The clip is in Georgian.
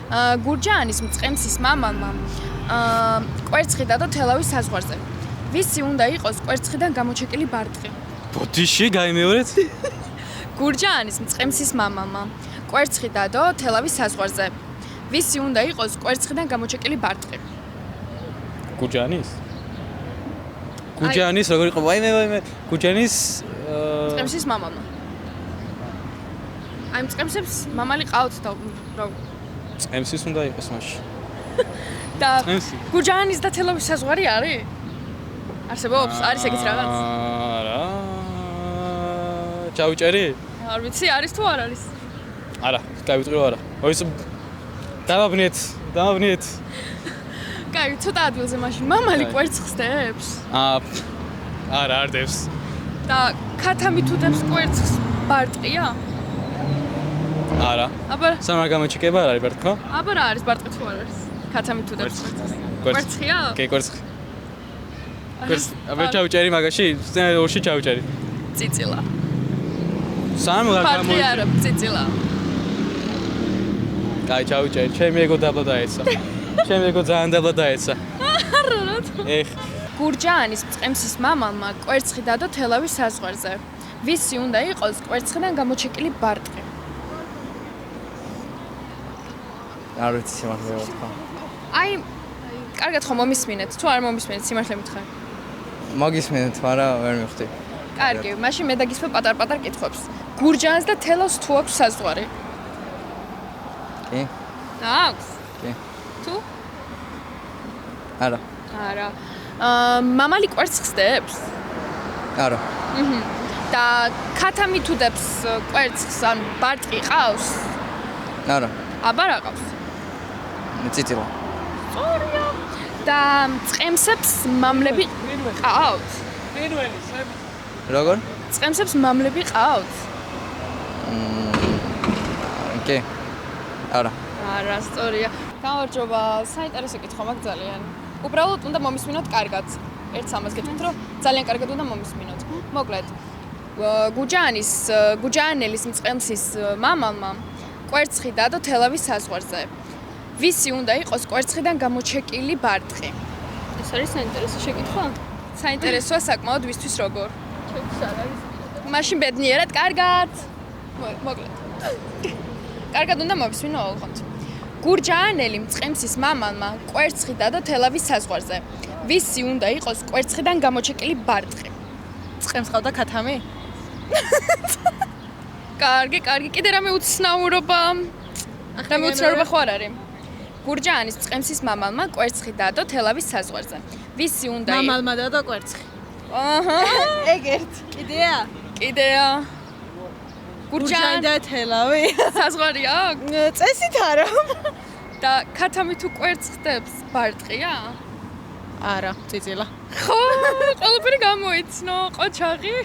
გურჯაანის მწყემსის მამალმა კვერცხი დადო თელავის საზღვარზე. ვისი უნდა იყოს კვერცხიდან გამოჩეკილი ბარტყი? ბოდიში გაიმეორეთ? გურჯაანის მწყემსის მამალმა კვერცხი დადო თელავის საზღვარზე. ვისი უნდა იყოს კვერცხიდან გამოჩეკილი ბარტყი? გურჯაანის? გურჯაანის როგორ იყო? ვაიმე, გურჯაანის მწყემსის მამალმა. აი მწყემსებს მამალი ყავთ და მწყემსის უნდა იყოს მაშინ. და გურჯაანის და თელავის საზღვარი არის? არსებობს? არის ეგეთ რაღაც? არა. ჩავჭერი? არ ვიცი, არის თუ არ არის? არა, დავიწყო არა. ოის დავაბნიეთ. კაი, ცოტა ადგილზე მაშინ მამალი კვერცხს დებს? არა, არ დებს. და ქათამი თუ დებს კვერცხს ბარტყია? არა. აბა სამარ გამოჩეკება არ არის ბარტყი, ხო? აბა რა არის ბარტყი თუ არ არის? ქათამი თუ დებს კვერცხს. კვერცხია? კი, კვერცხი. აბა ჩავჭერი მაგაში, ორში ჩავჭერი. წიწილა. სამ რა ბარტყი არა, წიწილა. კაი, ჩავჭერი. ჩემი ეგო დაბლა დაეცა. ჩემი ეგო ძალიან დაბლა დაეცა. არა რა. ეხ. გურჯაანის მწყემსის მამალმა კვერცხი დადო თელავის საზღვარზე. ვისი უნდა იყოს კვერცხიდან გამოჩეკილი ბარტყი? არ ვიცი სიმართლე ვთქვა. აი, კარგად ხომ მომისმინეთ, თუ არ მომისმინეთ, სიმართლე მითხრა. მოგისმენთ, მაგრამ ვერ მივხვდი. კარგი, მაშინ მე დაგისვე პატარ-პატარ კითხვებს. გურჯაანს და თელავს თუ აქვს საზღვარი? კი? აქვს? კი. თუ? არა. არა. მამალი კვერცხს დებს? არა. და ქათამი თუ დებს კვერცხს, ან ბარტყი ყავს? არა. აბა რა ყავს? წიწილა. სწორია. და მწყემსებს მამლები ყავთ? როგორ? მწყემსებს მამლები ყავთ? კი. არა. არა, სწორია. გამარჯობა, საინტერესო კითხვა მაქვს ძალიან. უბრალოდ უნდა მომისმინოთ კარგად. ერთს ამას გეტყვით, რომ ძალიან კარგად უნდა მომისმინოთ. მოკლედ, გურჯაანელის მწყემსის მამალმა კვერცხი დადო თელავის საზღვარზე. ვისი უნდა იყოს კვერცხიდან გამოჩეკილი ბარტყი? ეს არის საინტერესო შეკითხვა. საინტერესოა საკმაოდ ვისთვის როგორ? ჩემთვის არ არის. მაშინ ბედნიერად, კარგად. მოკლედ. კარგად უნდა მომისმინო ოღონდ. გურჯაანელი მწყემსის მამალმა კვერცხი დადო თელავის საზღვარზე. ვისი უნდა იყოს კვერცხიდან გამოჩეკილი ბარტყი? წყემს ყავდა ქათამი? კარგი, კიდე რამე უცნაურობა. რამე უცნაურობა ხო არ არის? გურჯაანის მწყემსის მამალმა კვერცხი დადო თელავის საზღვარზე. ვისი უნდა იყოს? მამალმა დადო კვერცხი. აჰა. ეგერთ. კიდეა? გურჯაანი და თელავი. საზღვარი აქვს? წესით არა. და ქათამი თუ კვერცხს დებს, ბარტყია? არა, წიწილა. ხო, ყველაფერი გამოიცნო, ყოჩაღი.